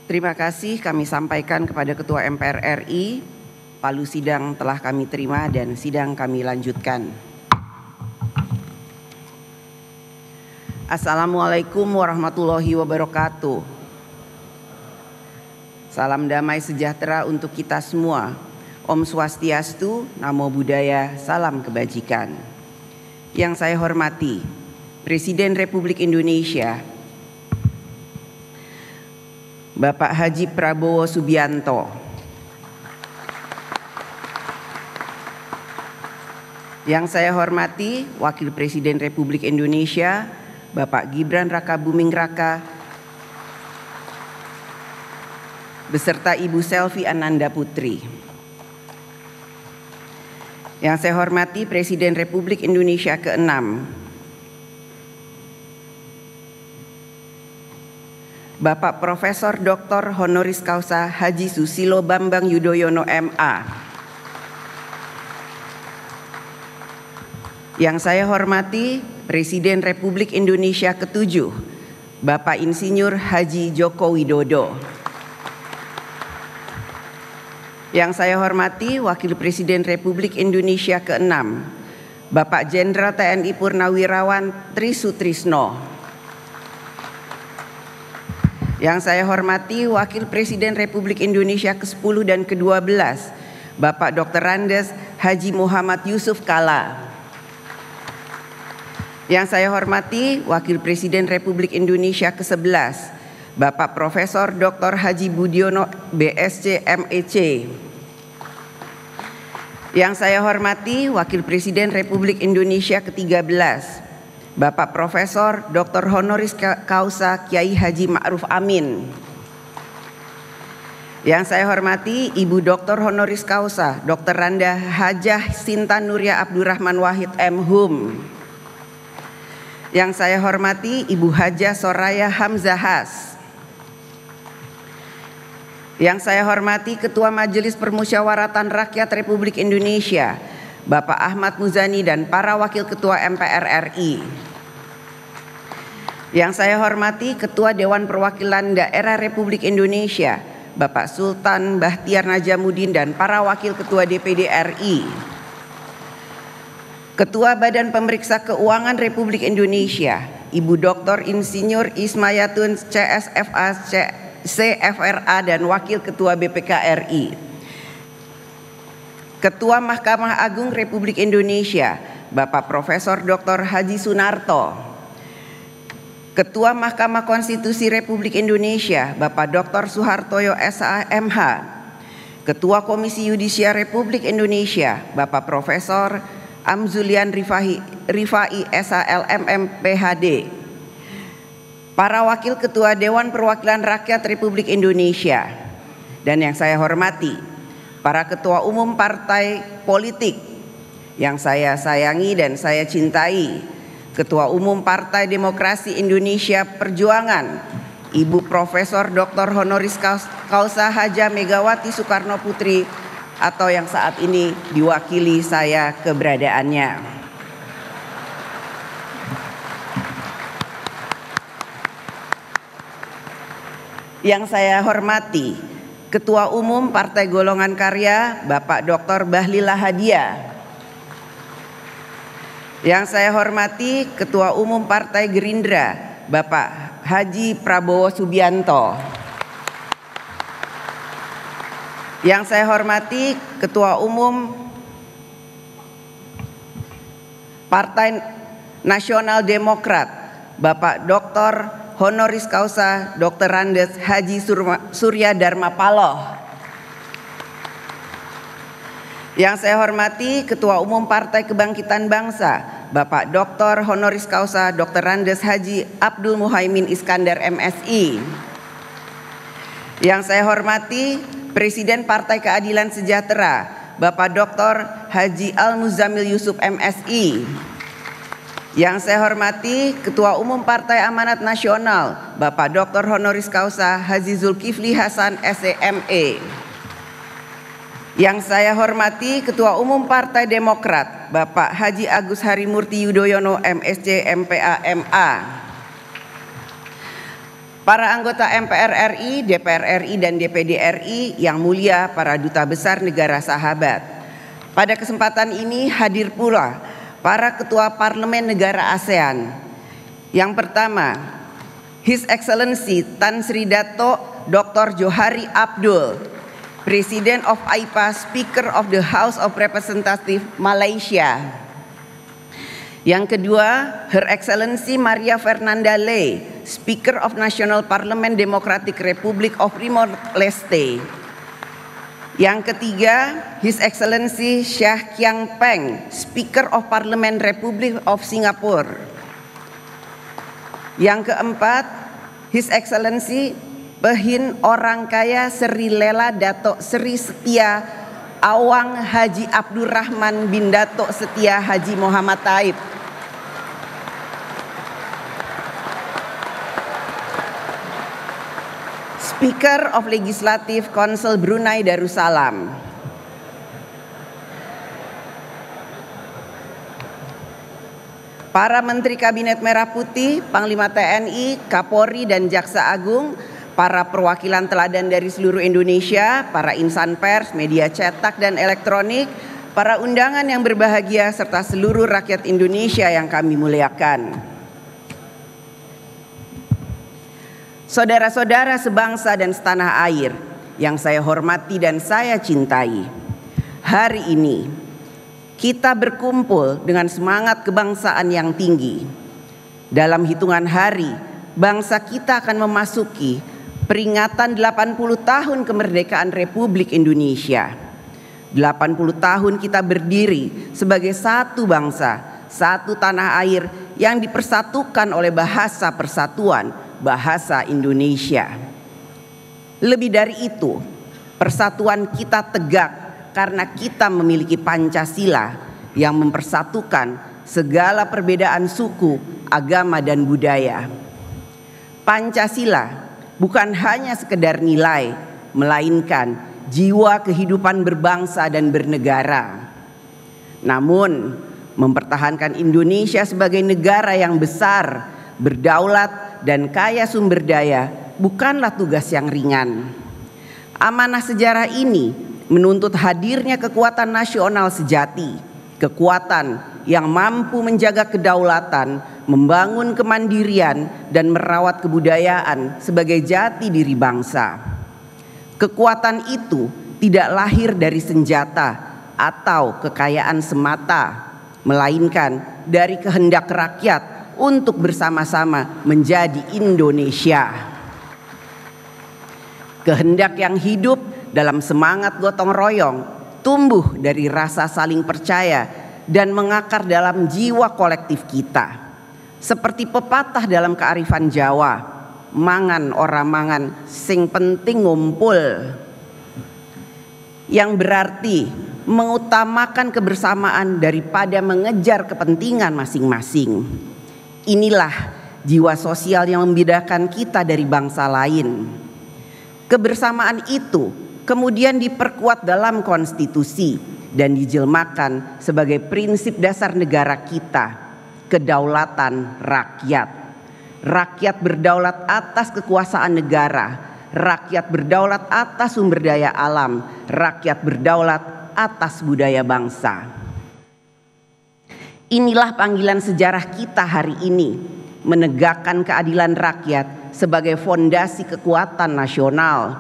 Terima kasih kami sampaikan kepada Ketua MPR RI. Palu sidang telah kami terima dan sidang kami lanjutkan. Assalamualaikum warahmatullahi wabarakatuh. Salam damai sejahtera untuk kita semua. Om Swastiastu, Namo Buddhaya, salam kebajikan. Yang saya hormati Presiden Republik Indonesia Bapak Haji Prabowo Subianto, yang saya hormati Wakil Presiden Republik Indonesia Bapak Gibran Rakabuming Raka beserta Ibu Selvi Ananda Putri. Yang saya hormati Presiden Republik Indonesia ke-6 Bapak Profesor Dr. Honoris Causa Haji Susilo Bambang Yudhoyono MA. Yang saya hormati Presiden Republik Indonesia ke-7 Bapak Insinyur Haji Joko Widodo. Yang saya hormati Wakil Presiden Republik Indonesia ke-6 Bapak Jenderal TNI Purnawirawan Tri Sutrisno. Yang saya hormati Wakil Presiden Republik Indonesia ke-10 dan ke-12 Bapak Dr. Andes Haji Muhammad Yusuf Kalla. Yang saya hormati Wakil Presiden Republik Indonesia ke-11 Bapak Profesor Dr. Haji Budiono BSc MEC. Yang saya hormati Wakil Presiden Republik Indonesia ke-13 Bapak Profesor Dr. Honoris Causa Kiai Haji Ma'ruf Amin. Yang saya hormati Ibu Dr. Honoris Causa Dr. Randa Hajah Sinta Nuria Abdurrahman Wahid M.Hum. Yang saya hormati Ibu Hajah Soraya Hamzahas. Yang saya hormati Ketua Majelis Permusyawaratan Rakyat Republik Indonesia Bapak Ahmad Muzani dan para Wakil Ketua MPR RI. Yang saya hormati Ketua Dewan Perwakilan Daerah Republik Indonesia Bapak Sultan Bahtiar Najamuddin dan para Wakil Ketua DPD RI. Ketua Badan Pemeriksa Keuangan Republik Indonesia Ibu Dr. Insinyur Ismayatun CSFA CFRA dan Wakil Ketua BPK RI. Ketua Mahkamah Agung Republik Indonesia Bapak Profesor Dr. Haji Sunarto. Ketua Mahkamah Konstitusi Republik Indonesia Bapak Dr. Suhartoyo SH.MH. Ketua Komisi Yudisial Republik Indonesia Bapak Profesor Amzulian Rifai SH.LMM PhD. Para Wakil Ketua Dewan Perwakilan Rakyat Republik Indonesia. Dan yang saya hormati para Ketua Umum Partai Politik yang saya sayangi dan saya cintai, Ketua Umum Partai Demokrasi Indonesia Perjuangan Ibu Profesor Dr. Honoris Causa Haja Megawati Soekarno Putri atau yang saat ini diwakili saya keberadaannya. Yang saya hormati Ketua Umum Partai Golongan Karya Bapak Dr. Bahlil Lahadiah. Yang saya hormati Ketua Umum Partai Gerindra Bapak Haji Prabowo Subianto. Yang saya hormati Ketua Umum Partai Nasional Demokrat Bapak Dr. Honoris Causa Dr. Andes Haji Surya Dharma Paloh. Yang saya hormati Ketua Umum Partai Kebangkitan Bangsa Bapak Dr. Honoris Causa Dr. Andes Haji Abdul Muhaimin Iskandar MSI. Yang saya hormati Presiden Partai Keadilan Sejahtera Bapak Dr. Haji Al-Muzamil Yusuf MSI. Yang saya hormati Ketua Umum Partai Amanat Nasional Bapak Dr. Honoris Causa Haji Zulkifli Hasan SEME. Yang saya hormati Ketua Umum Partai Demokrat Bapak Haji Agus Harimurti Yudhoyono MSc MPA MA. para anggota MPR RI, DPR RI, dan DPD RI yang mulia, para duta besar negara sahabat. Pada kesempatan ini hadir pula para ketua parlemen negara ASEAN. Yang pertama, His Excellency Tan Sri Dato Dr. Johari Abdul, President of AIPA, Speaker of the House of Representatives Malaysia. Yang kedua, Her Excellency Maria Fernanda Lee, Speaker of National Parliament Democratic Republic of Timor-Leste. Yang ketiga, His Excellency Syah Kiang Peng, Speaker of Parliament Republic of Singapore. Yang keempat, His Excellency Behin Orang Kaya Seri Lela Dato Seri Setia Awang Haji Abdurrahman bin Dato Setia Haji Muhammad Taib. Speaker of Legislative Council Brunei Darussalam. Para Menteri Kabinet Merah Putih, Panglima TNI, Kapolri, dan Jaksa Agung, para perwakilan teladan dari seluruh Indonesia, para insan pers, media cetak dan elektronik, para undangan yang berbahagia, serta seluruh rakyat Indonesia yang kami muliakan. Saudara-saudara sebangsa dan setanah air yang saya hormati dan saya cintai, hari ini kita berkumpul dengan semangat kebangsaan yang tinggi. Dalam hitungan hari, bangsa kita akan memasuki peringatan 80 tahun kemerdekaan Republik Indonesia. 80 tahun kita berdiri sebagai satu bangsa, satu tanah air yang dipersatukan oleh bahasa persatuan, bahasa Indonesia. Lebih dari itu, persatuan kita tegak karena kita memiliki Pancasila yang mempersatukan segala perbedaan suku, agama, dan budaya. Pancasila bukan hanya sekedar nilai, melainkan jiwa kehidupan berbangsa dan bernegara. Namun, mempertahankan Indonesia sebagai negara yang besar, berdaulat, dan kaya sumber daya bukanlah tugas yang ringan. Amanah sejarah ini menuntut hadirnya kekuatan nasional sejati, kekuatan yang mampu menjaga kedaulatan, membangun kemandirian, dan merawat kebudayaan sebagai jati diri bangsa. Kekuatan itu tidak lahir dari senjata atau kekayaan semata, melainkan dari kehendak rakyat untuk bersama-sama menjadi Indonesia. Kehendak yang hidup dalam semangat gotong royong, tumbuh dari rasa saling percaya dan mengakar dalam jiwa kolektif kita. Seperti pepatah dalam kearifan Jawa, mangan ora mangan sing penting ngumpul, yang berarti mengutamakan kebersamaan daripada mengejar kepentingan masing-masing. Inilah jiwa sosial yang membedakan kita dari bangsa lain. Kebersamaan itu kemudian diperkuat dalam konstitusi dan dijelmakan sebagai prinsip dasar negara kita, kedaulatan rakyat. Rakyat berdaulat atas kekuasaan negara, rakyat berdaulat atas sumber daya alam, rakyat berdaulat atas budaya bangsa. Inilah panggilan sejarah kita hari ini, menegakkan keadilan rakyat sebagai fondasi kekuatan nasional,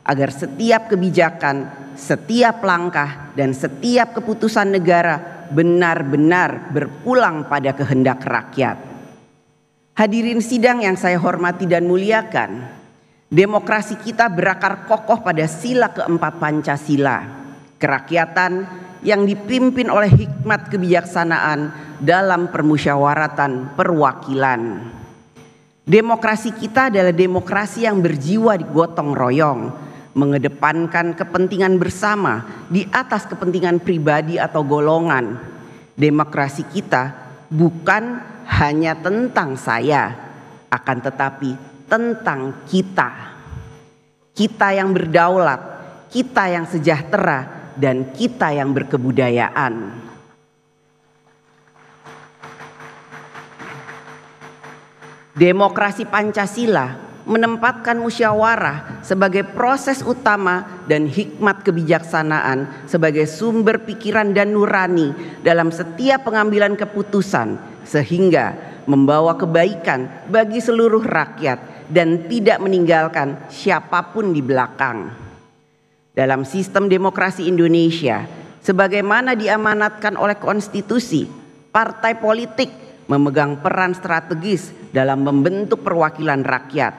agar setiap kebijakan, setiap langkah, dan setiap keputusan negara benar-benar berpulang pada kehendak rakyat. Hadirin sidang yang saya hormati dan muliakan, demokrasi kita berakar kokoh pada sila keempat Pancasila, kerakyatan yang dipimpin oleh hikmat kebijaksanaan dalam permusyawaratan perwakilan. Demokrasi kita adalah demokrasi yang berjiwa gotong royong, mengedepankan kepentingan bersama di atas kepentingan pribadi atau golongan. Demokrasi kita bukan hanya tentang saya, akan tetapi tentang kita. Kita yang berdaulat, kita yang sejahtera, dan kita yang berkebudayaan. Demokrasi Pancasila menempatkan musyawarah sebagai proses utama dan hikmat kebijaksanaan sebagai sumber pikiran dan nurani dalam setiap pengambilan keputusan, sehingga membawa kebaikan bagi seluruh rakyat dan tidak meninggalkan siapapun di belakang. Dalam sistem demokrasi Indonesia, sebagaimana diamanatkan oleh konstitusi, partai politik memegang peran strategis dalam membentuk perwakilan rakyat.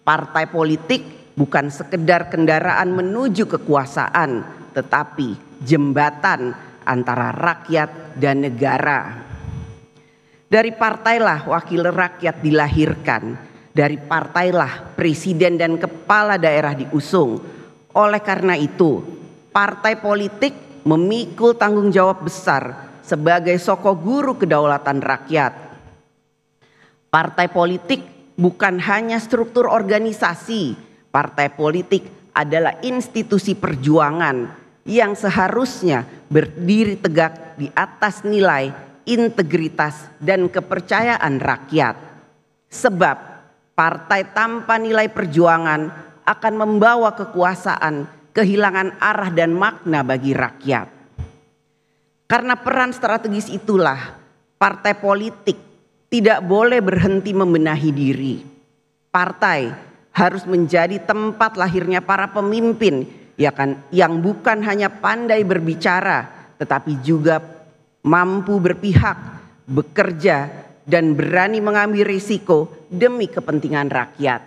Partai politik bukan sekedar kendaraan menuju kekuasaan, tetapi jembatan antara rakyat dan negara. Dari partailah wakil rakyat dilahirkan, dari partailah presiden dan kepala daerah diusung. Oleh karena itu, partai politik memikul tanggung jawab besar sebagai soko guru kedaulatan rakyat. Partai politik bukan hanya struktur organisasi, partai politik adalah institusi perjuangan yang seharusnya berdiri tegak di atas nilai, integritas, dan kepercayaan rakyat. Sebab partai tanpa nilai perjuangan akan membawa kekuasaan kehilangan arah dan makna bagi rakyat. Karena peran strategis itulah, partai politik tidak boleh berhenti membenahi diri. Partai harus menjadi tempat lahirnya para pemimpin yang bukan hanya pandai berbicara, tetapi juga mampu berpihak, bekerja, dan berani mengambil risiko demi kepentingan rakyat.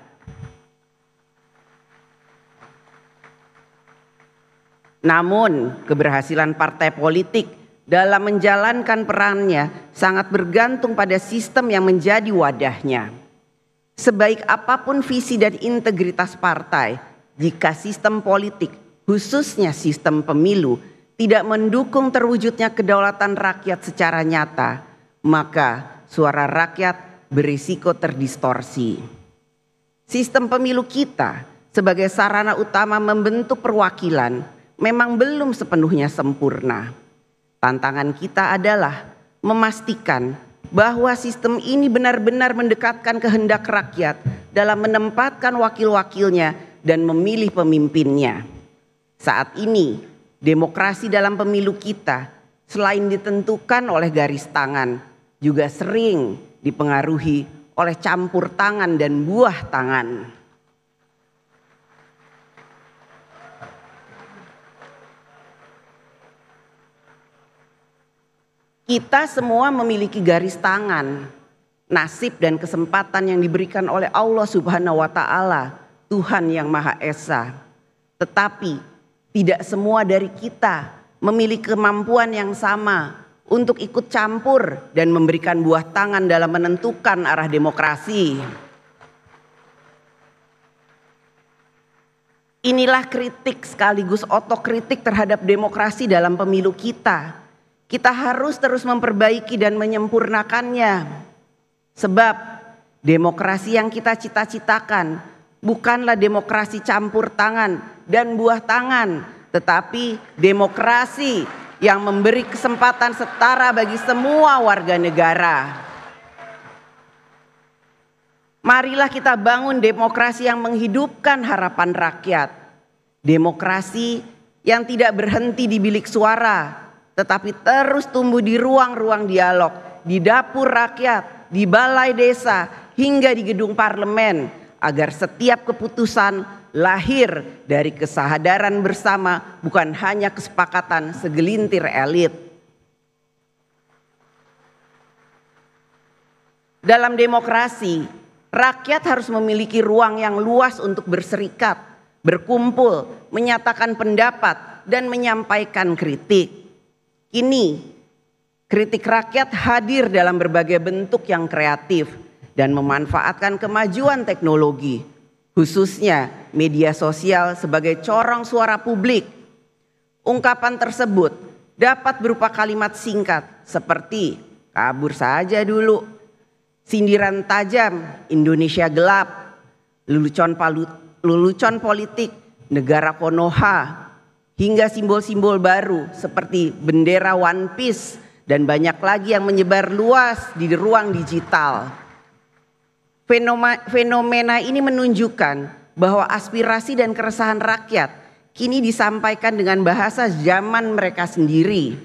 Namun, keberhasilan partai politik dalam menjalankan perannya sangat bergantung pada sistem yang menjadi wadahnya. Sebaik apapun visi dan integritas partai, jika sistem politik, khususnya sistem pemilu, tidak mendukung terwujudnya kedaulatan rakyat secara nyata, maka suara rakyat berisiko terdistorsi. Sistem pemilu kita sebagai sarana utama membentuk perwakilan memang belum sepenuhnya sempurna. Tantangan kita adalah memastikan bahwa sistem ini benar-benar mendekatkan kehendak rakyat dalam menempatkan wakil-wakilnya dan memilih pemimpinnya. Saat ini, demokrasi dalam pemilu kita selain ditentukan oleh garis tangan, juga sering dipengaruhi oleh campur tangan dan buah tangan. Kita semua memiliki garis tangan, nasib dan kesempatan yang diberikan oleh Allah Subhanahu wa Ta'ala, Tuhan yang Maha Esa. Tetapi tidak semua dari kita memiliki kemampuan yang sama untuk ikut campur dan memberikan buah tangan dalam menentukan arah demokrasi. Inilah kritik sekaligus otokritik terhadap demokrasi dalam pemilu kita. Kita harus terus memperbaiki dan menyempurnakannya. Sebab demokrasi yang kita cita-citakan bukanlah demokrasi campur tangan dan buah tangan, tetapi demokrasi yang memberi kesempatan setara bagi semua warga negara. Marilah kita bangun demokrasi yang menghidupkan harapan rakyat. Demokrasi yang tidak berhenti di bilik suara, tetapi terus tumbuh di ruang-ruang dialog, di dapur rakyat, di balai desa, hingga di gedung parlemen, agar setiap keputusan lahir dari kesadaran bersama, bukan hanya kesepakatan segelintir elit. Dalam demokrasi, rakyat harus memiliki ruang yang luas untuk berserikat, berkumpul, menyatakan pendapat, dan menyampaikan kritik. Kini, kritik rakyat hadir dalam berbagai bentuk yang kreatif dan memanfaatkan kemajuan teknologi, khususnya media sosial sebagai corong suara publik. Ungkapan tersebut dapat berupa kalimat singkat seperti kabur saja dulu, sindiran tajam, Indonesia gelap, lelucon politik, negara Konoha, hingga simbol-simbol baru seperti bendera One Piece dan banyak lagi yang menyebar luas di ruang digital. Fenomena ini menunjukkan bahwa aspirasi dan keresahan rakyat kini disampaikan dengan bahasa zaman mereka sendiri.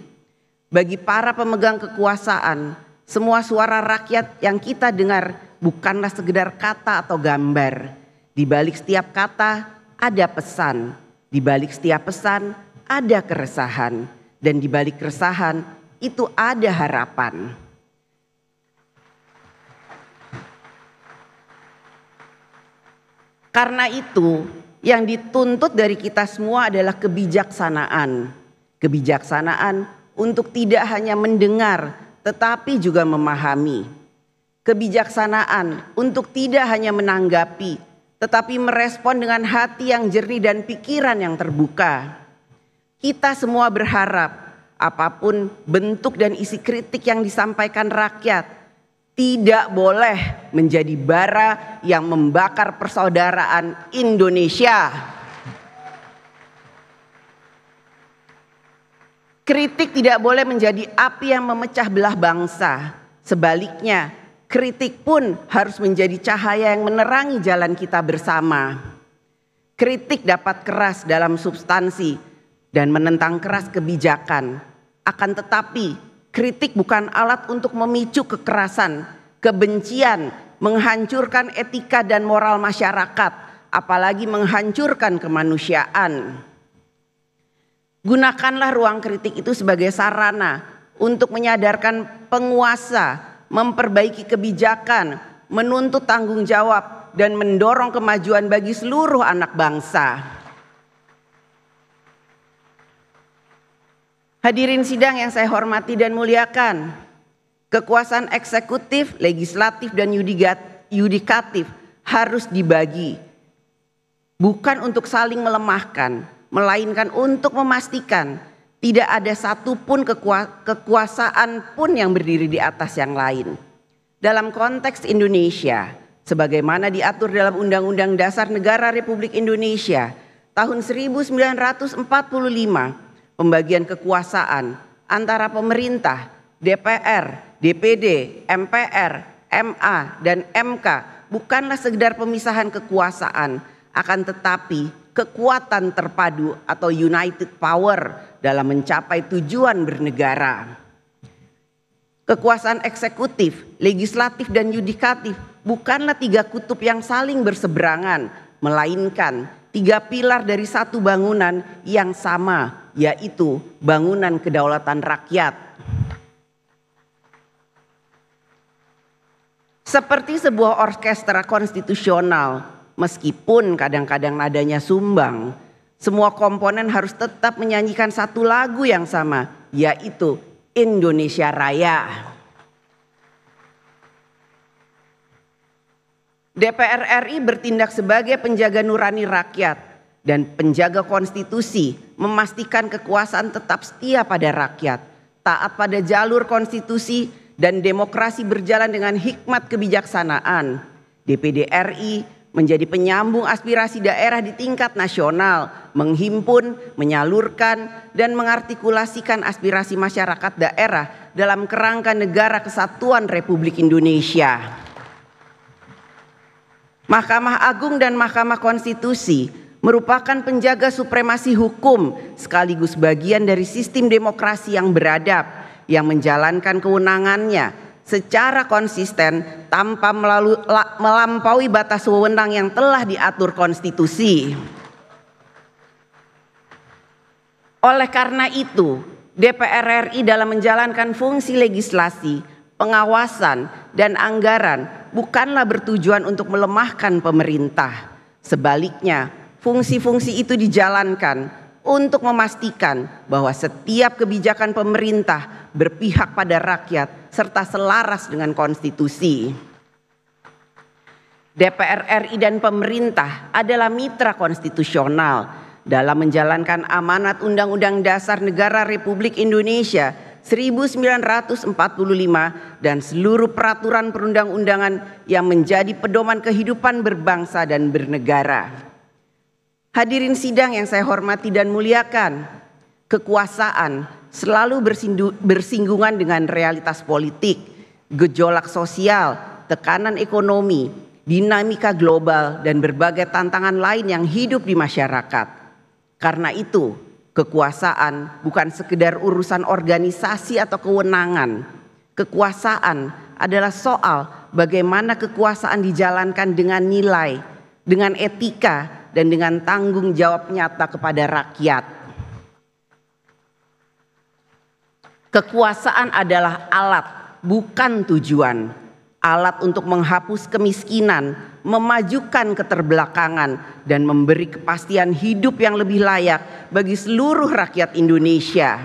Bagi para pemegang kekuasaan, semua suara rakyat yang kita dengar bukanlah sekedar kata atau gambar. Di balik setiap kata ada pesan, di balik setiap pesan ada keresahan, dan di balik keresahan itu ada harapan. Karena itu, yang dituntut dari kita semua adalah kebijaksanaan. Kebijaksanaan untuk tidak hanya mendengar, tetapi juga memahami. Kebijaksanaan untuk tidak hanya menanggapi, tetapi merespon dengan hati yang jernih dan pikiran yang terbuka. Kita semua berharap apapun bentuk dan isi kritik yang disampaikan rakyat tidak boleh menjadi bara yang membakar persaudaraan Indonesia. Kritik tidak boleh menjadi api yang memecah belah bangsa. Sebaliknya, kritik pun harus menjadi cahaya yang menerangi jalan kita bersama. Kritik dapat keras dalam substansi dan menentang keras kebijakan. Akan tetapi, kritik bukan alat untuk memicu kekerasan, kebencian, menghancurkan etika dan moral masyarakat, apalagi menghancurkan kemanusiaan. Gunakanlah ruang kritik itu sebagai sarana untuk menyadarkan penguasa, memperbaiki kebijakan, menuntut tanggung jawab, dan mendorong kemajuan bagi seluruh anak bangsa. Hadirin sidang yang saya hormati dan muliakan, kekuasaan eksekutif, legislatif, dan yudikatif harus dibagi. Bukan untuk saling melemahkan, melainkan untuk memastikan tidak ada satupun kekuasaan pun yang berdiri di atas yang lain. Dalam konteks Indonesia, sebagaimana diatur dalam Undang-Undang Dasar Negara Republik Indonesia tahun 1945, pembagian kekuasaan antara pemerintah, DPR, DPD, MPR, MA, dan MK bukanlah sekedar pemisahan kekuasaan, akan tetapi kekuatan terpadu atau united power dalam mencapai tujuan bernegara. Kekuasaan eksekutif, legislatif, dan yudikatif bukanlah tiga kutub yang saling berseberangan, melainkan tiga pilar dari satu bangunan yang sama, yaitu bangunan kedaulatan rakyat. Seperti sebuah orkestra konstitusional, meskipun kadang-kadang nadanya sumbang, semua komponen harus tetap menyanyikan satu lagu yang sama, yaitu Indonesia Raya. DPR RI bertindak sebagai penjaga nurani rakyat dan penjaga konstitusi, memastikan kekuasaan tetap setia pada rakyat, taat pada jalur konstitusi, dan demokrasi berjalan dengan hikmat kebijaksanaan. DPD RI menjadi penyambung aspirasi daerah di tingkat nasional, menghimpun, menyalurkan, dan mengartikulasikan aspirasi masyarakat daerah dalam kerangka Negara Kesatuan Republik Indonesia. Mahkamah Agung dan Mahkamah Konstitusi merupakan penjaga supremasi hukum sekaligus bagian dari sistem demokrasi yang beradab yang menjalankan kewenangannya secara konsisten tanpa melampaui batas wewenang yang telah diatur konstitusi. Oleh karena itu, DPR RI dalam menjalankan fungsi legislasi, pengawasan, dan anggaran bukanlah bertujuan untuk melemahkan pemerintah. Sebaliknya, fungsi-fungsi itu dijalankan untuk memastikan bahwa setiap kebijakan pemerintah berpihak pada rakyat serta selaras dengan konstitusi. DPR RI dan pemerintah adalah mitra konstitusional dalam menjalankan amanat Undang-Undang Dasar Negara Republik Indonesia 1945 dan seluruh peraturan perundang-undangan yang menjadi pedoman kehidupan berbangsa dan bernegara. Hadirin sidang yang saya hormati dan muliakan, kekuasaan selalu bersinggungan dengan realitas politik, gejolak sosial, tekanan ekonomi, dinamika global, dan berbagai tantangan lain yang hidup di masyarakat. Karena itu, kekuasaan bukan sekedar urusan organisasi atau kewenangan. Kekuasaan adalah soal bagaimana kekuasaan dijalankan dengan nilai, dengan etika, dan dengan tanggung jawab nyata kepada rakyat. Kekuasaan adalah alat, bukan tujuan. Alat untuk menghapus kemiskinan, memajukan keterbelakangan, dan memberi kepastian hidup yang lebih layak bagi seluruh rakyat Indonesia.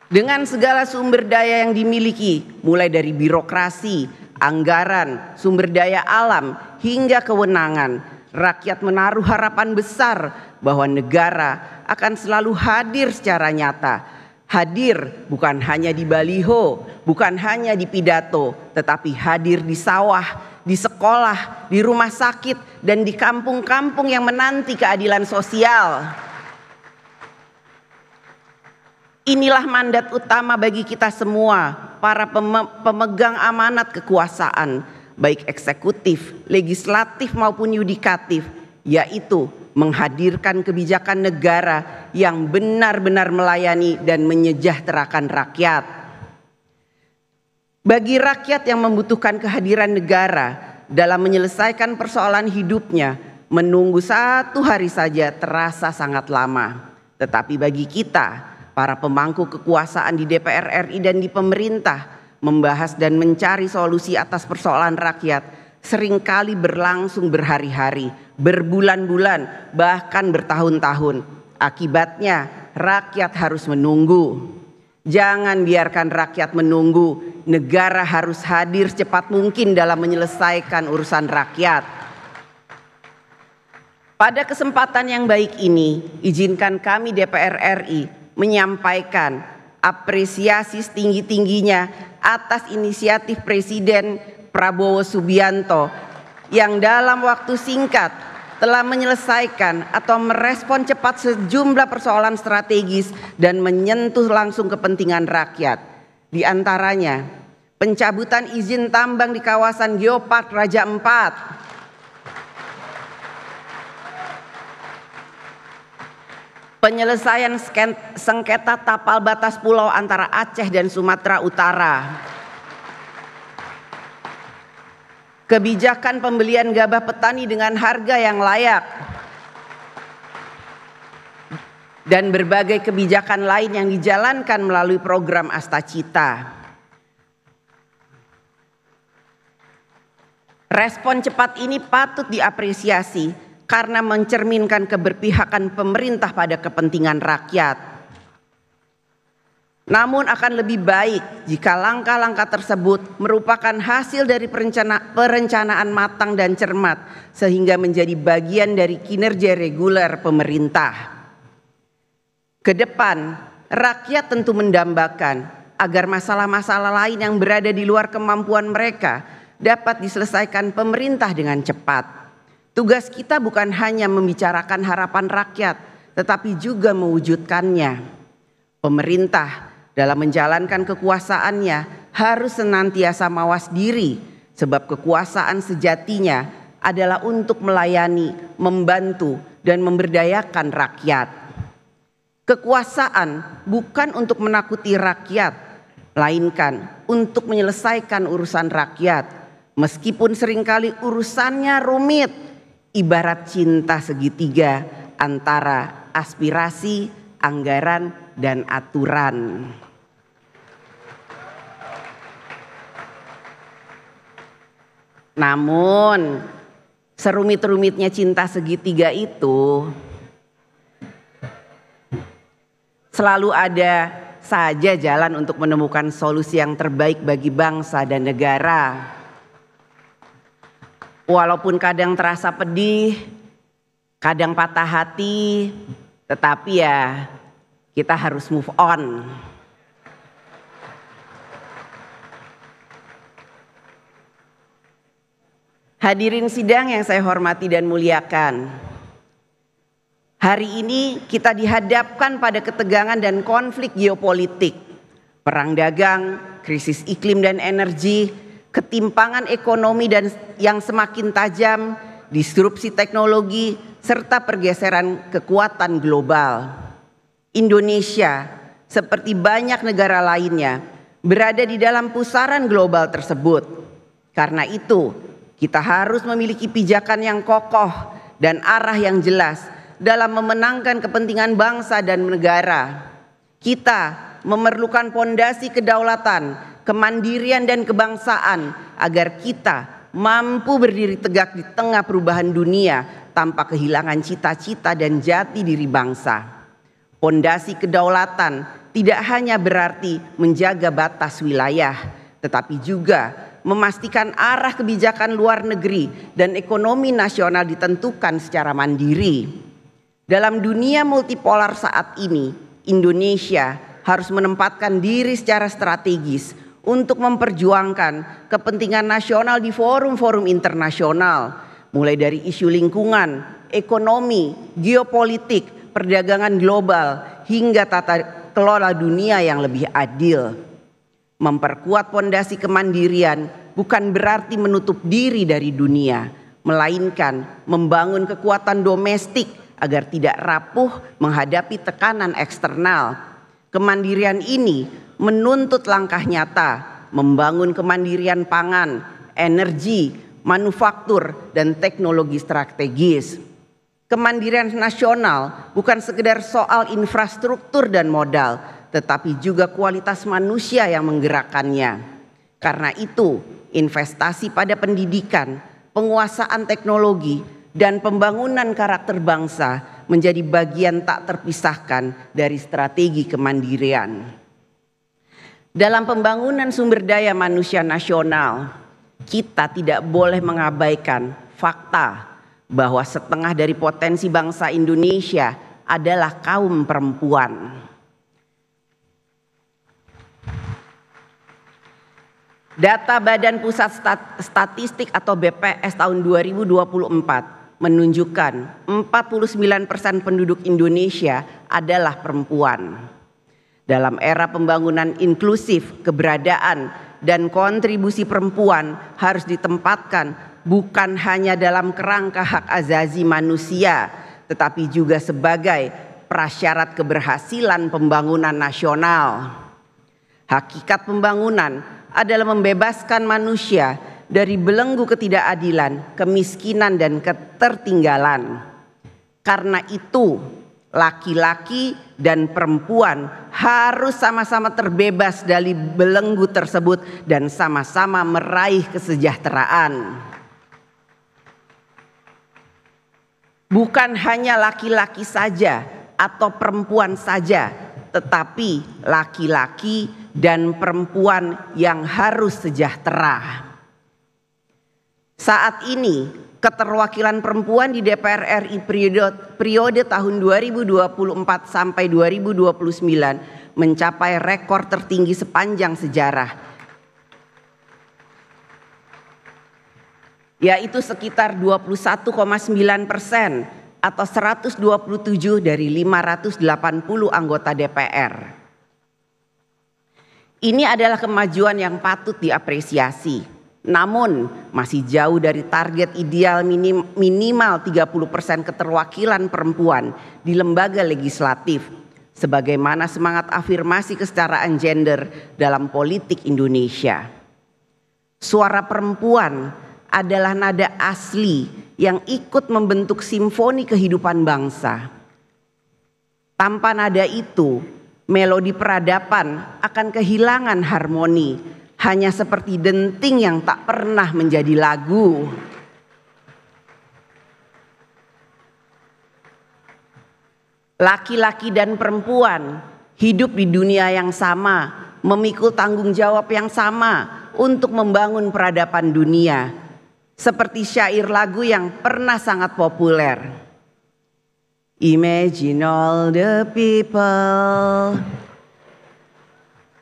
Dengan segala sumber daya yang dimiliki, mulai dari birokrasi, anggaran, sumber daya alam, hingga kewenangan, rakyat menaruh harapan besar bahwa negara akan selalu hadir secara nyata. Hadir bukan hanya di baliho, bukan hanya di pidato, tetapi hadir di sawah, di sekolah, di rumah sakit, dan di kampung-kampung yang menanti keadilan sosial. Inilah mandat utama bagi kita semua, para pemegang amanat kekuasaan, baik eksekutif, legislatif maupun yudikatif, yaitu menghadirkan kebijakan negara yang benar-benar melayani dan menyejahterakan rakyat. Bagi rakyat yang membutuhkan kehadiran negara dalam menyelesaikan persoalan hidupnya, menunggu 1 hari saja terasa sangat lama. Tetapi bagi kita, para pemangku kekuasaan di DPR RI dan di pemerintah, membahas dan mencari solusi atas persoalan rakyat seringkali berlangsung berhari-hari, berbulan-bulan, bahkan bertahun-tahun. Akibatnya rakyat harus menunggu. Jangan biarkan rakyat menunggu. Negara harus hadir secepat mungkin dalam menyelesaikan urusan rakyat. Pada kesempatan yang baik ini, izinkan kami DPR RI menyampaikan apresiasi setinggi-tingginya atas inisiatif Presiden Prabowo Subianto yang dalam waktu singkat telah menyelesaikan atau merespon cepat sejumlah persoalan strategis dan menyentuh langsung kepentingan rakyat. Di antaranya pencabutan izin tambang di kawasan Geopark Raja Ampat, penyelesaian sengketa tapal batas pulau antara Aceh dan Sumatera Utara, kebijakan pembelian gabah petani dengan harga yang layak, dan berbagai kebijakan lain yang dijalankan melalui program Astacita. Respon cepat ini patut diapresiasi karena mencerminkan keberpihakan pemerintah pada kepentingan rakyat. Namun akan lebih baik jika langkah-langkah tersebut merupakan hasil dari perencanaan matang dan cermat sehingga menjadi bagian dari kinerja reguler pemerintah. Kedepan, rakyat tentu mendambakan agar masalah-masalah lain yang berada di luar kemampuan mereka dapat diselesaikan pemerintah dengan cepat. Tugas kita bukan hanya membicarakan harapan rakyat, tetapi juga mewujudkannya. Pemerintah dalam menjalankan kekuasaannya harus senantiasa mawas diri, sebab kekuasaan sejatinya adalah untuk melayani, membantu, dan memberdayakan rakyat. Kekuasaan bukan untuk menakuti rakyat, melainkan untuk menyelesaikan urusan rakyat. Meskipun seringkali urusannya rumit, ibarat cinta segitiga antara aspirasi, anggaran, dan aturan. Namun serumit-rumitnya cinta segitiga itu selalu ada saja jalan untuk menemukan solusi yang terbaik bagi bangsa dan negara. Walaupun kadang terasa pedih, kadang patah hati, tetapi ya kita harus move on. Hadirin sidang yang saya hormati dan muliakan, hari ini kita dihadapkan pada ketegangan dan konflik geopolitik, perang dagang, krisis iklim dan energi, ketimpangan ekonomi dan yang semakin tajam, disrupsi teknologi, serta pergeseran kekuatan global. Indonesia, seperti banyak negara lainnya, berada di dalam pusaran global tersebut. Karena itu, kita harus memiliki pijakan yang kokoh dan arah yang jelas dalam memenangkan kepentingan bangsa dan negara. Kita memerlukan pondasi kedaulatan, kemandirian dan kebangsaan agar kita mampu berdiri tegak di tengah perubahan dunia tanpa kehilangan cita-cita dan jati diri bangsa. Pondasi kedaulatan tidak hanya berarti menjaga batas wilayah, tetapi juga memastikan arah kebijakan luar negeri dan ekonomi nasional ditentukan secara mandiri. Dalam dunia multipolar saat ini, Indonesia harus menempatkan diri secara strategis untuk memperjuangkan kepentingan nasional di forum-forum internasional, mulai dari isu lingkungan, ekonomi, geopolitik, perdagangan global, hingga tata kelola dunia yang lebih adil. Memperkuat pondasi kemandirian bukan berarti menutup diri dari dunia, melainkan membangun kekuatan domestik agar tidak rapuh menghadapi tekanan eksternal. Kemandirian ini menuntut langkah nyata, membangun kemandirian pangan, energi, manufaktur, dan teknologi strategis. Kemandirian nasional bukan sekedar soal infrastruktur dan modal, tetapi juga kualitas manusia yang menggerakkannya. Karena itu, investasi pada pendidikan, penguasaan teknologi, dan pembangunan karakter bangsa menjadi bagian tak terpisahkan dari strategi kemandirian. Dalam pembangunan sumber daya manusia nasional, kita tidak boleh mengabaikan fakta bahwa setengah dari potensi bangsa Indonesia adalah kaum perempuan. Data Badan Pusat Statistik atau BPS tahun 2024 menunjukkan 49% penduduk Indonesia adalah perempuan. Dalam era pembangunan inklusif, keberadaan dan kontribusi perempuan harus ditempatkan bukan hanya dalam kerangka hak azazi manusia, tetapi juga sebagai prasyarat keberhasilan pembangunan nasional. Hakikat pembangunan adalah membebaskan manusia dari belenggu ketidakadilan, kemiskinan, dan ketertinggalan. Karena itu, laki-laki dan perempuan harus sama-sama terbebas dari belenggu tersebut dan sama-sama meraih kesejahteraan. Bukan hanya laki-laki saja atau perempuan saja, tetapi laki-laki dan perempuan yang harus sejahtera. Saat ini, keterwakilan perempuan di DPR RI periode tahun 2024 sampai 2029 mencapai rekor tertinggi sepanjang sejarah, yaitu sekitar 21,9% atau 127 dari 580 anggota DPR. Ini adalah kemajuan yang patut diapresiasi, namun masih jauh dari target ideal minimal 30% keterwakilan perempuan di lembaga legislatif, sebagaimana semangat afirmasi kesetaraan gender dalam politik Indonesia. Suara perempuan adalah nada asli yang ikut membentuk simfoni kehidupan bangsa. Tanpa nada itu, melodi peradaban akan kehilangan harmoni, hanya seperti denting yang tak pernah menjadi lagu. Laki-laki dan perempuan hidup di dunia yang sama, memikul tanggung jawab yang sama untuk membangun peradaban dunia. Seperti syair lagu yang pernah sangat populer. Imagine all the people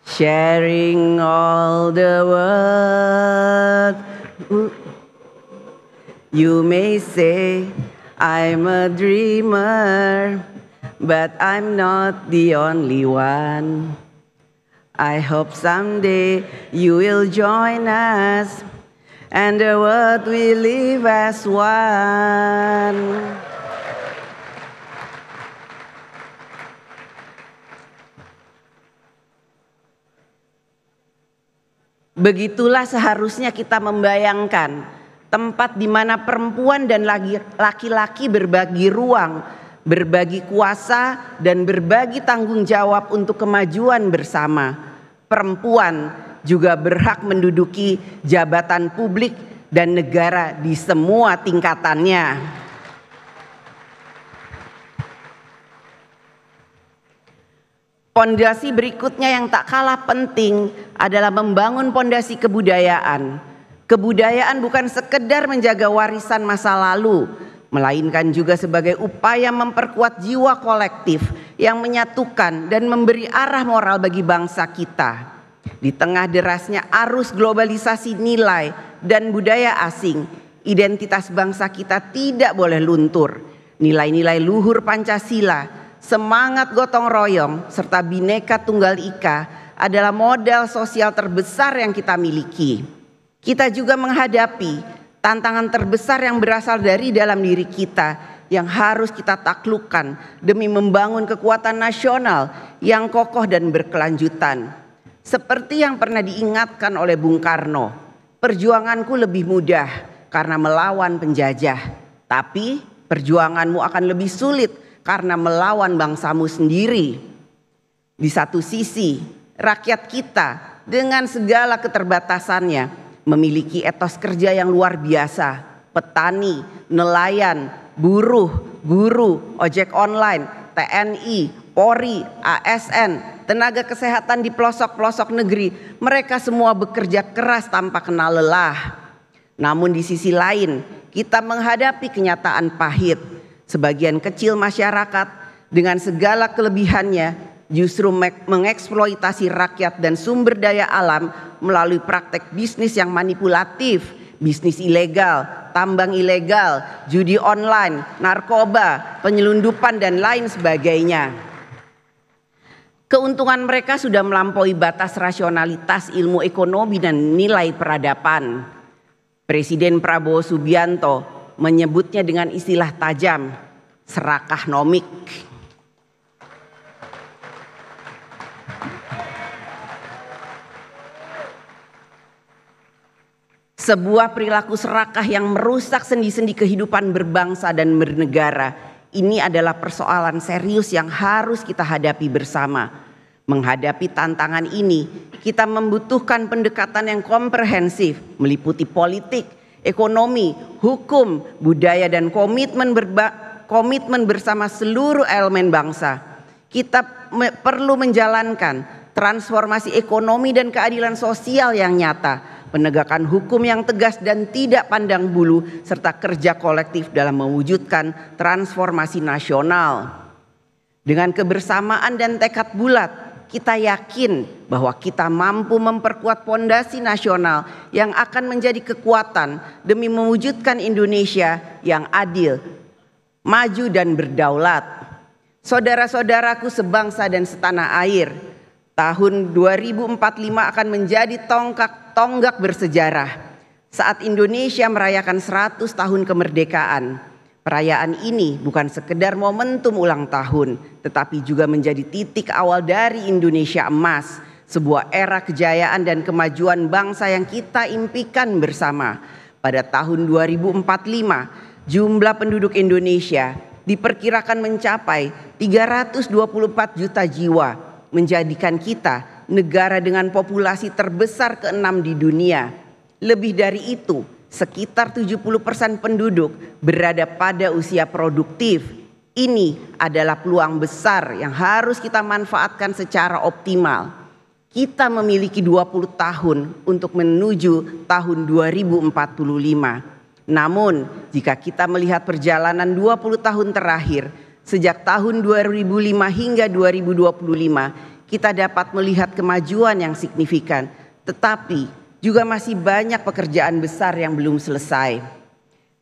sharing all the world. You may say I'm a dreamer, but I'm not the only one. I hope someday you will join us and the world will live as one. Begitulah seharusnya kita membayangkan tempat di mana perempuan dan laki-laki berbagi ruang, berbagi kuasa, dan berbagi tanggung jawab untuk kemajuan bersama. Perempuan juga berhak menduduki jabatan publik dan negara di semua tingkatannya. Pondasi berikutnya yang tak kalah penting adalah membangun pondasi kebudayaan. Kebudayaan bukan sekedar menjaga warisan masa lalu, melainkan juga sebagai upaya memperkuat jiwa kolektif yang menyatukan dan memberi arah moral bagi bangsa kita. Di tengah derasnya arus globalisasi nilai dan budaya asing, identitas bangsa kita tidak boleh luntur. Nilai-nilai luhur Pancasila, semangat gotong royong, serta Bhinneka Tunggal Ika adalah modal sosial terbesar yang kita miliki. Kita juga menghadapi tantangan terbesar yang berasal dari dalam diri kita yang harus kita taklukkan demi membangun kekuatan nasional yang kokoh dan berkelanjutan. Seperti yang pernah diingatkan oleh Bung Karno, perjuanganku lebih mudah karena melawan penjajah, tapi perjuanganmu akan lebih sulit karena melawan bangsamu sendiri. Di satu sisi, rakyat kita dengan segala keterbatasannya memiliki etos kerja yang luar biasa. Petani, nelayan, buruh, guru, ojek online, TNI, Polri, ASN, tenaga kesehatan di pelosok-pelosok negeri, mereka semua bekerja keras tanpa kenal lelah. Namun di sisi lain, kita menghadapi kenyataan pahit. Sebagian kecil masyarakat dengan segala kelebihannya justru mengeksploitasi rakyat dan sumber daya alam melalui praktek bisnis yang manipulatif, bisnis ilegal, tambang ilegal, judi online, narkoba, penyelundupan dan lain sebagainya. Keuntungan mereka sudah melampaui batas rasionalitas ilmu ekonomi dan nilai peradaban. Presiden Prabowo Subianto menyebutnya dengan istilah tajam, serakah nomik. Sebuah perilaku serakah yang merusak sendi-sendi kehidupan berbangsa dan bernegara. Ini adalah persoalan serius yang harus kita hadapi bersama. Menghadapi tantangan ini, kita membutuhkan pendekatan yang komprehensif, meliputi politik, ekonomi, hukum, budaya, dan komitmen bersama seluruh elemen bangsa. Kita perlu menjalankan transformasi ekonomi dan keadilan sosial yang nyata, penegakan hukum yang tegas dan tidak pandang bulu, serta kerja kolektif dalam mewujudkan transformasi nasional. Dengan kebersamaan dan tekad bulat, kita yakin bahwa kita mampu memperkuat pondasi nasional yang akan menjadi kekuatan demi mewujudkan Indonesia yang adil, maju dan berdaulat. Saudara-saudaraku sebangsa dan setanah air, tahun 2045 akan menjadi tonggak bersejarah saat Indonesia merayakan 100 tahun kemerdekaan. Perayaan ini bukan sekedar momentum ulang tahun, tetapi juga menjadi titik awal dari Indonesia emas, sebuah era kejayaan dan kemajuan bangsa yang kita impikan bersama. Pada tahun 2045, jumlah penduduk Indonesia diperkirakan mencapai 324 juta jiwa, menjadikan kita negara dengan populasi terbesar ke-6 di dunia. Lebih dari itu, sekitar 70% penduduk berada pada usia produktif. Ini adalah peluang besar yang harus kita manfaatkan secara optimal. Kita memiliki 20 tahun untuk menuju tahun 2045. Namun, jika kita melihat perjalanan 20 tahun terakhir, sejak tahun 2005 hingga 2025, kita dapat melihat kemajuan yang signifikan, tetapi juga masih banyak pekerjaan besar yang belum selesai.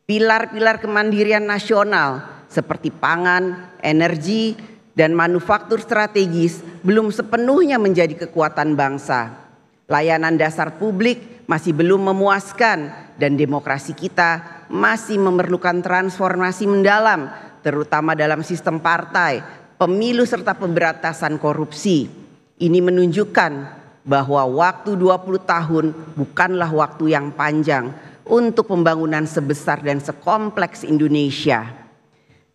Pilar-pilar kemandirian nasional seperti pangan, energi, dan manufaktur strategis belum sepenuhnya menjadi kekuatan bangsa. Layanan dasar publik masih belum memuaskan dan demokrasi kita masih memerlukan transformasi mendalam, terutama dalam sistem partai, pemilu serta pemberantasan korupsi. Ini menunjukkan bahwa waktu 20 tahun bukanlah waktu yang panjang untuk pembangunan sebesar dan sekompleks Indonesia.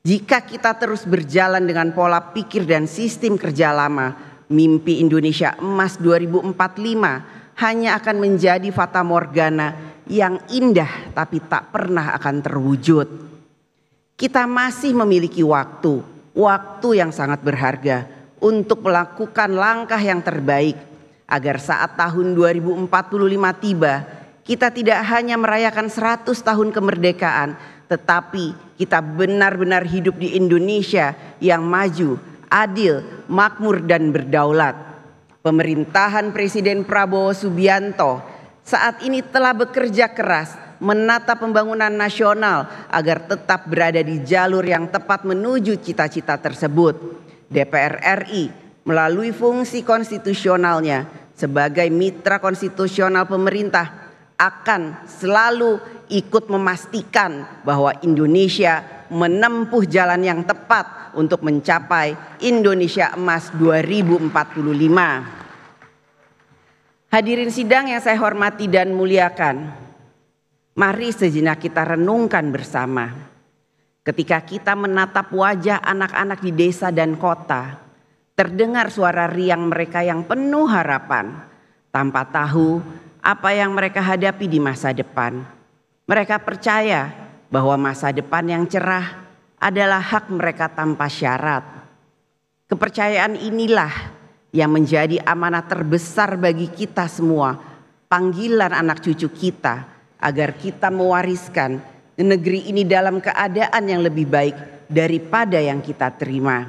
Jika kita terus berjalan dengan pola pikir dan sistem kerja lama, mimpi Indonesia Emas 2045 hanya akan menjadi fata morgana yang indah tapi tak pernah akan terwujud. Kita masih memiliki waktu yang sangat berharga untuk melakukan langkah yang terbaik agar saat tahun 2045 tiba, kita tidak hanya merayakan 100 tahun kemerdekaan, tetapi kita benar-benar hidup di Indonesia yang maju, adil, makmur dan berdaulat. Pemerintahan Presiden Prabowo Subianto saat ini telah bekerja keras menata pembangunan nasional agar tetap berada di jalur yang tepat menuju cita-cita tersebut. DPR RI melalui fungsi konstitusionalnya sebagai mitra konstitusional pemerintah akan selalu ikut memastikan bahwa Indonesia menempuh jalan yang tepat untuk mencapai Indonesia Emas 2045. Hadirin sidang yang saya hormati dan muliakan, mari sejenak kita renungkan bersama. Ketika kita menatap wajah anak-anak di desa dan kota, terdengar suara riang mereka yang penuh harapan, tanpa tahu apa yang mereka hadapi di masa depan. Mereka percaya bahwa masa depan yang cerah adalah hak mereka tanpa syarat. Kepercayaan inilah yang menjadi amanah terbesar bagi kita semua, panggilan anak cucu kita, agar kita mewariskan negeri ini dalam keadaan yang lebih baik daripada yang kita terima.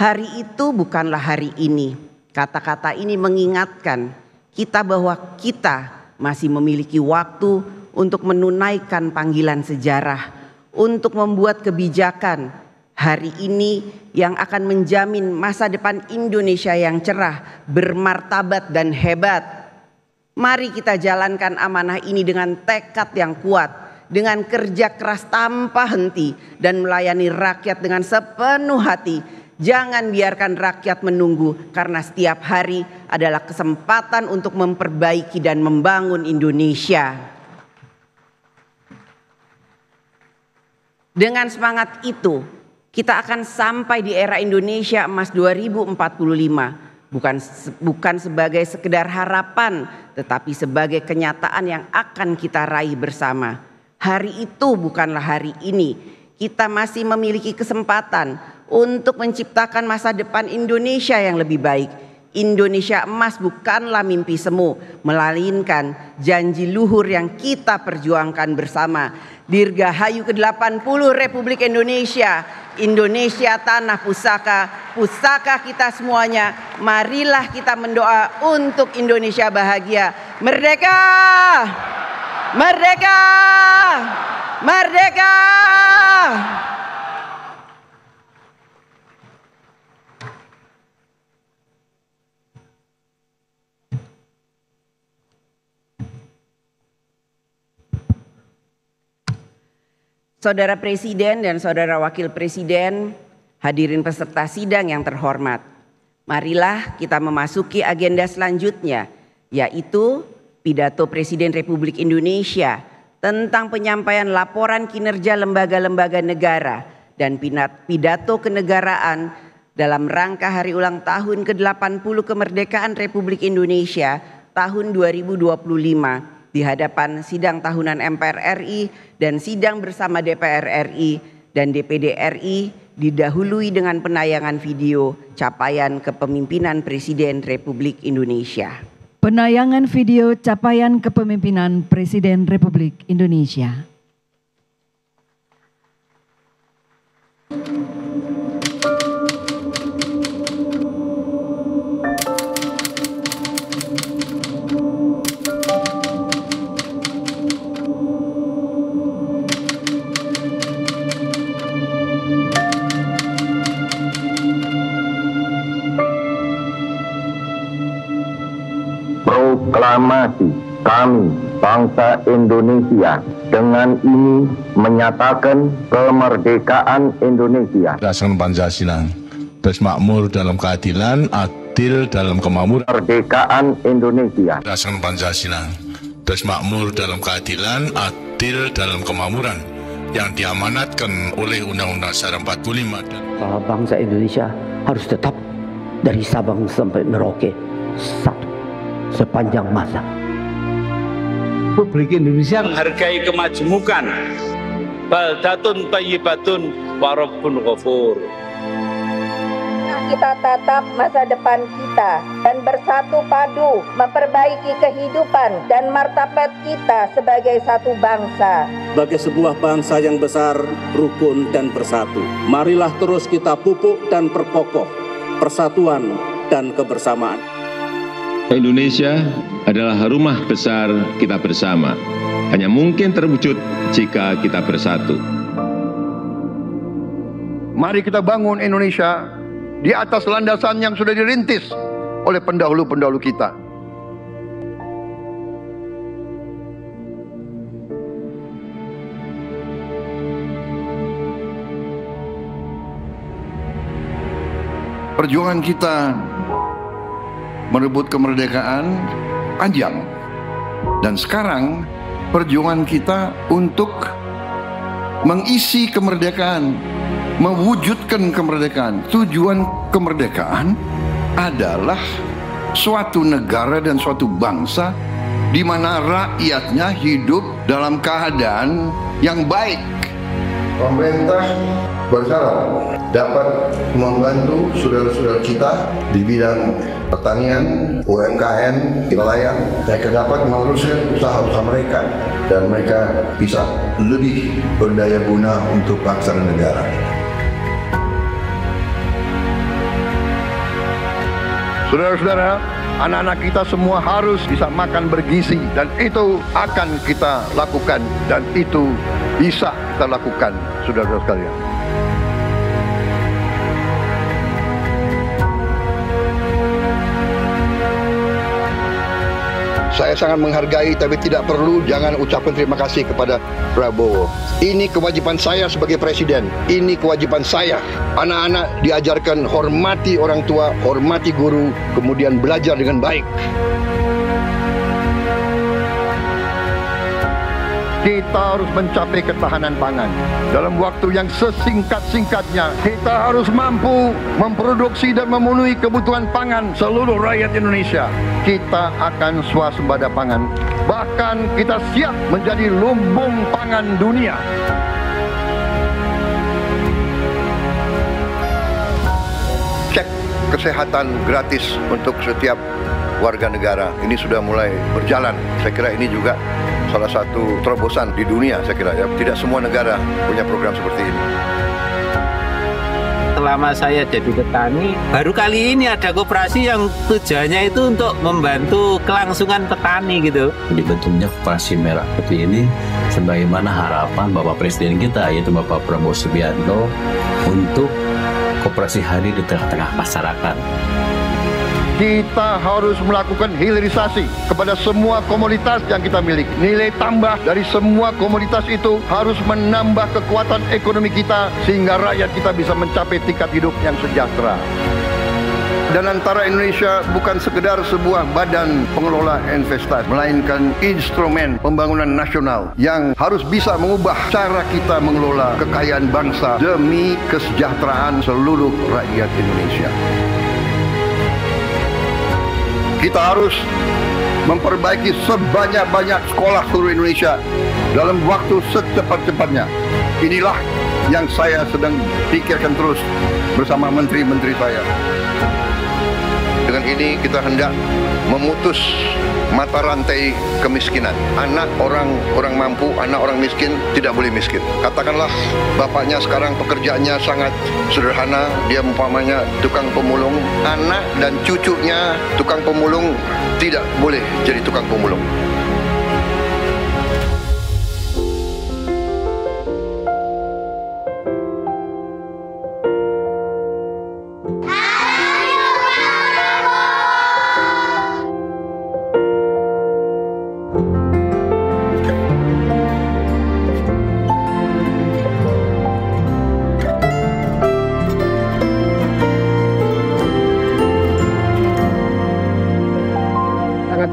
Hari itu bukanlah hari ini. Kata-kata ini mengingatkan kita bahwa kita masih memiliki waktu untuk menunaikan panggilan sejarah, untuk membuat kebijakan hari ini yang akan menjamin masa depan Indonesia yang cerah, bermartabat dan hebat. Mari kita jalankan amanah ini dengan tekad yang kuat, dengan kerja keras tanpa henti dan melayani rakyat dengan sepenuh hati. Jangan biarkan rakyat menunggu, karena setiap hari adalah kesempatan untuk memperbaiki dan membangun Indonesia. Dengan semangat itu, kita akan sampai di era Indonesia Emas 2045. Bukan sebagai sekedar harapan, tetapi sebagai kenyataan yang akan kita raih bersama. Hari itu bukanlah hari ini. Kita masih memiliki kesempatan untuk menciptakan masa depan Indonesia yang lebih baik. Indonesia Emas bukanlah mimpi semu, melainkan janji luhur yang kita perjuangkan bersama. Dirgahayu ke-80 Republik Indonesia, Indonesia tanah pusaka, pusaka kita semuanya. Marilah kita mendoa untuk Indonesia bahagia. Merdeka! Merdeka! Merdeka! Saudara Presiden dan Saudara Wakil Presiden, hadirin peserta sidang yang terhormat. Marilah kita memasuki agenda selanjutnya, yaitu pidato Presiden Republik Indonesia tentang penyampaian laporan kinerja lembaga-lembaga negara dan pidato kenegaraan dalam rangka hari ulang tahun ke-80 kemerdekaan Republik Indonesia tahun 2025. Di hadapan sidang tahunan MPR RI dan sidang bersama DPR RI dan DPD RI didahului dengan penayangan video capaian kepemimpinan Presiden Republik Indonesia. Penayangan video capaian kepemimpinan Presiden Republik Indonesia. Proklamasi kami, bangsa Indonesia, dengan ini menyatakan kemerdekaan Indonesia. Berdasarkan Pancasila, makmur dalam keadilan, adil dalam kemakmuran. Kemerdekaan Indonesia. Berdasarkan Pancasila, makmur dalam keadilan, adil dalam kemakmuran, yang diamanatkan oleh Undang-Undang Dasar 45. Bangsa Indonesia harus tetap dari Sabang sampai Merauke satu sepanjang masa. Republik Indonesia menghargai kemajemukan, baldatun thayyibatun wa rabbun ghafur. Kita tatap masa depan kita dan bersatu padu memperbaiki kehidupan dan martabat kita sebagai satu bangsa. Sebagai sebuah bangsa yang besar, rukun dan bersatu, marilah terus kita pupuk dan perkokoh persatuan dan kebersamaan. Indonesia adalah rumah besar kita bersama. Hanya mungkin terwujud jika kita bersatu. Mari kita bangun Indonesia di atas landasan yang sudah dirintis oleh pendahulu-pendahulu kita. Perjuangan kita merebut kemerdekaan panjang, dan sekarang perjuangan kita untuk mengisi kemerdekaan, mewujudkan kemerdekaan. Tujuan kemerdekaan adalah suatu negara dan suatu bangsa di mana rakyatnya hidup dalam keadaan yang baik. Pemerintah berharap dapat membantu saudara-saudara kita di bidang pertanian, UMKM, nelayan, mereka dapat meneruskan usaha-usaha mereka dan mereka bisa lebih berdaya guna untuk bangsa dan negara. Saudara-saudara, anak-anak kita semua harus bisa makan bergizi, dan itu akan kita lakukan, dan itu bisa kita lakukan, saudara-saudara sekalian. Saya sangat menghargai, tapi tidak perlu jangan ucapkan terima kasih kepada Prabowo. Ini kewajiban saya sebagai presiden. Ini kewajiban saya. Anak-anak diajarkan hormati orang tua, hormati guru, kemudian belajar dengan baik. Kita harus mencapai ketahanan pangan dalam waktu yang sesingkat-singkatnya. Kita harus mampu memproduksi dan memenuhi kebutuhan pangan seluruh rakyat Indonesia. Kita akan swasembada pangan, bahkan kita siap menjadi lumbung pangan dunia. Cek kesehatan gratis untuk setiap warga negara ini sudah mulai berjalan. Saya kira ini juga salah satu terobosan di dunia, saya kira ya. Tidak semua negara punya program seperti ini. Selama saya jadi petani, baru kali ini ada koperasi yang tujuannya itu untuk membantu kelangsungan petani gitu. Dibentuknya koperasi merah putih ini sebagaimana harapan Bapak Presiden kita, yaitu Bapak Prabowo Subianto, untuk koperasi hadir di tengah-tengah masyarakat. Kita harus melakukan hilirisasi kepada semua komoditas yang kita miliki. Nilai tambah dari semua komoditas itu harus menambah kekuatan ekonomi kita sehingga rakyat kita bisa mencapai tingkat hidup yang sejahtera. Dan antara Indonesia bukan sekedar sebuah badan pengelola investasi, melainkan instrumen pembangunan nasional yang harus bisa mengubah cara kita mengelola kekayaan bangsa demi kesejahteraan seluruh rakyat Indonesia. Kita harus memperbaiki sebanyak-banyak sekolah seluruh Indonesia dalam waktu secepat-cepatnya. Inilah yang saya sedang pikirkan terus bersama menteri-menteri saya. Dengan ini kita hendak memutus mata rantai kemiskinan. Anak orang mampu, anak orang miskin tidak boleh miskin. Katakanlah bapaknya sekarang pekerjaannya sangat sederhana, dia umpamanya tukang pemulung, anak dan cucunya tukang pemulung tidak boleh jadi tukang pemulung.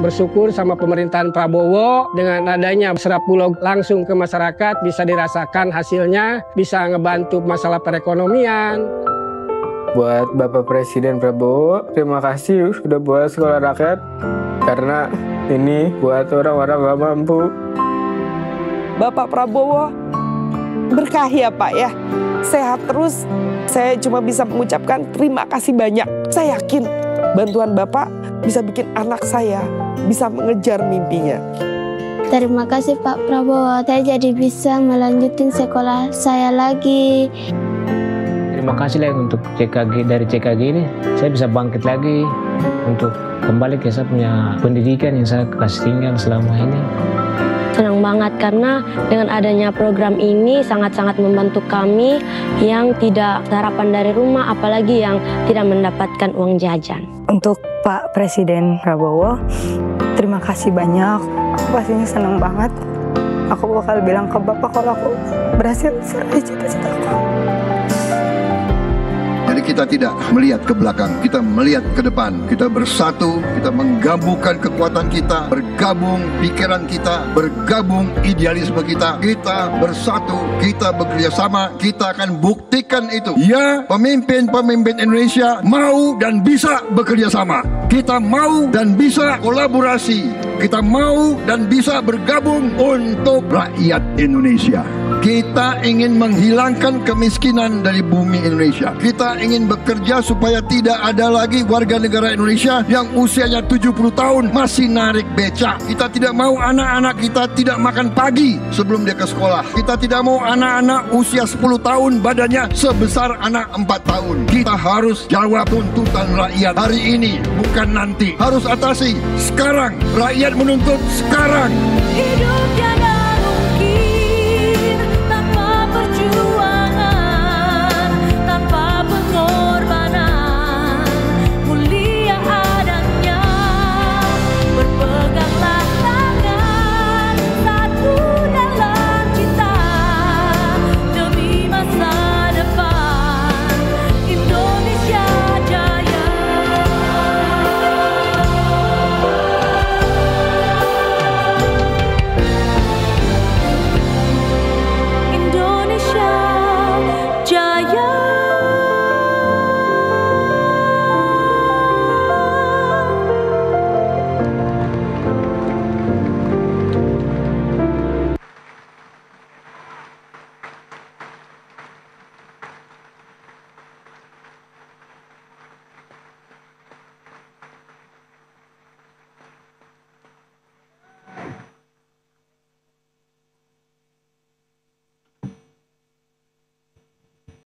bersyukur sama pemerintahan Prabowo dengan adanya Serap Bulog langsung ke masyarakat, bisa dirasakan hasilnya, bisa ngebantu masalah perekonomian. Buat Bapak Presiden Prabowo, terima kasih sudah buat sekolah rakyat, karena ini buat orang-orang gak mampu. Bapak Prabowo, berkah ya Pak ya, sehat terus. Saya cuma bisa mengucapkan terima kasih banyak. Saya yakin bantuan Bapak bisa bikin anak saya bisa mengejar mimpinya. Terima kasih Pak Prabowo, saya jadi bisa melanjutin sekolah saya lagi. Terima kasih lah untuk CKG, dari CKG ini saya bisa bangkit lagi untuk kembali ke saya punya pendidikan yang saya kasih tinggal selama ini. Senang banget karena dengan adanya program ini sangat-sangat membantu kami yang tidak sarapan dari rumah, apalagi yang tidak mendapatkan uang jajan. Untuk Pak Presiden Prabowo, terima kasih banyak. Aku pastinya senang banget. Aku bakal bilang ke Bapak kalau aku berhasil meraih cita-citaku. Jadi kita tidak melihat ke belakang, kita melihat ke depan. Kita bersatu, kita menggabungkan kekuatan kita, bergabung pikiran kita, bergabung idealisme kita. Kita bersatu, kita bekerja sama, kita akan buktikan itu. Ya, pemimpin-pemimpin Indonesia mau dan bisa bekerja sama. Kita mau dan bisa kolaborasi. Kita mau dan bisa bergabung untuk rakyat Indonesia. Kita ingin menghilangkan kemiskinan dari bumi Indonesia. Kita ingin bekerja supaya tidak ada lagi warga negara Indonesia yang usianya 70 tahun masih narik becak. Kita tidak mau anak-anak kita tidak makan pagi sebelum dia ke sekolah. Kita tidak mau anak-anak usia 10 tahun badannya sebesar anak 4 tahun. Kita harus jawab tuntutan rakyat hari ini, bukan nanti. Harus atasi sekarang. Rakyat menuntut sekarang. Hidup dan